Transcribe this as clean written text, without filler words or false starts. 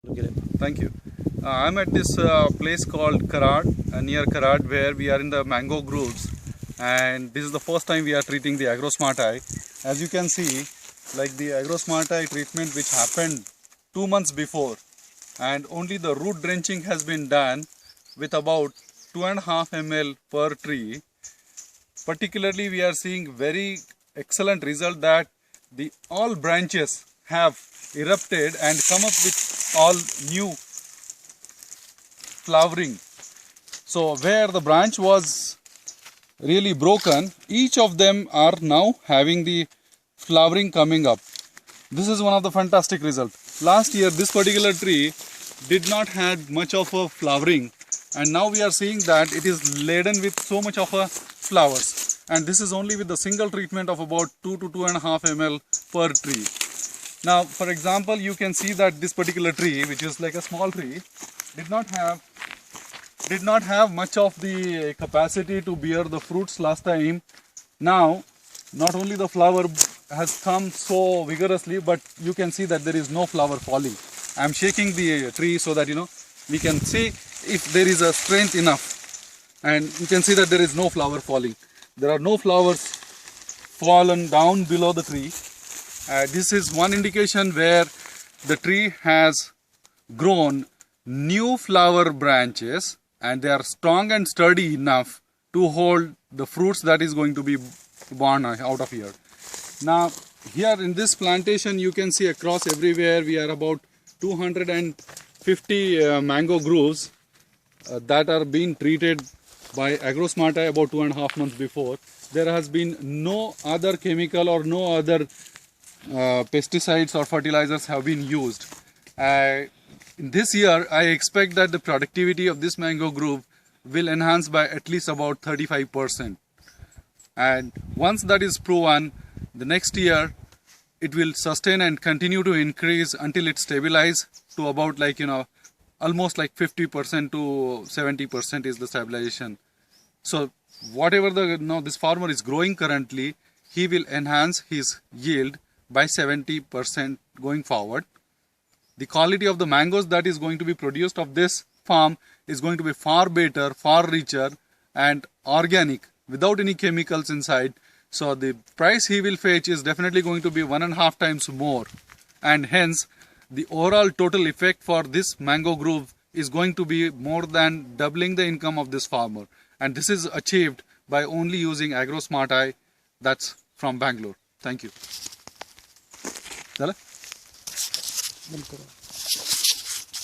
Thank you. I'm at this place called Karad, near Karad, where we are in the mango groves, and this is the first time we are treating the Agrosmarti. As you can see, like the Agrosmarti treatment which happened 2 months before, and only the root drenching has been done with about 2.5 ml per tree. Particularly, we are seeing very excellent result that the all branches have erupted and come up with all new flowering. So where the branch was really broken, each of them are now having the flowering coming up. This is one of the fantastic results. Last year this particular tree did not had much of a flowering, and now we are seeing that it is laden with so much of a flowers, and this is only with the single treatment of about 2 to 2.5 ml per tree. Now for example, you can see that this particular tree, which is like a small tree, did not have much of the capacity to bear the fruits last time. Now not only the flower has come so vigorously, but you can see that there is no flower falling. I am shaking the tree so that we can see if there is a strength enough, and you can see that there is no flower falling. There are no flowers fallen down below the tree. This is one indication where the tree has grown new flower branches, and they are strong and sturdy enough to hold the fruits that is going to be born out of here. Now here in this plantation, you can see across everywhere we are about 250 mango groves that are being treated by Agrosmarti about 2.5 months before. There has been no other chemical or no other pesticides or fertilizers have been used. In this year, I expect that the productivity of this mango grove will enhance by at least about 35%. And once that is proven, the next year it will sustain and continue to increase until it stabilizes to about almost like 50% to 70% is the stabilization. So whatever this farmer is growing currently, he will enhance his yield by 70% going forward. The quality of the mangoes that is going to be produced of this farm is going to be far better, far richer and organic without any chemicals inside. So the price he will fetch is definitely going to be 1.5 times more, and hence the overall total effect for this mango grove is going to be more than doubling the income of this farmer. And this is achieved by only using Agrosmarti, that's from Bangalore. Thank you.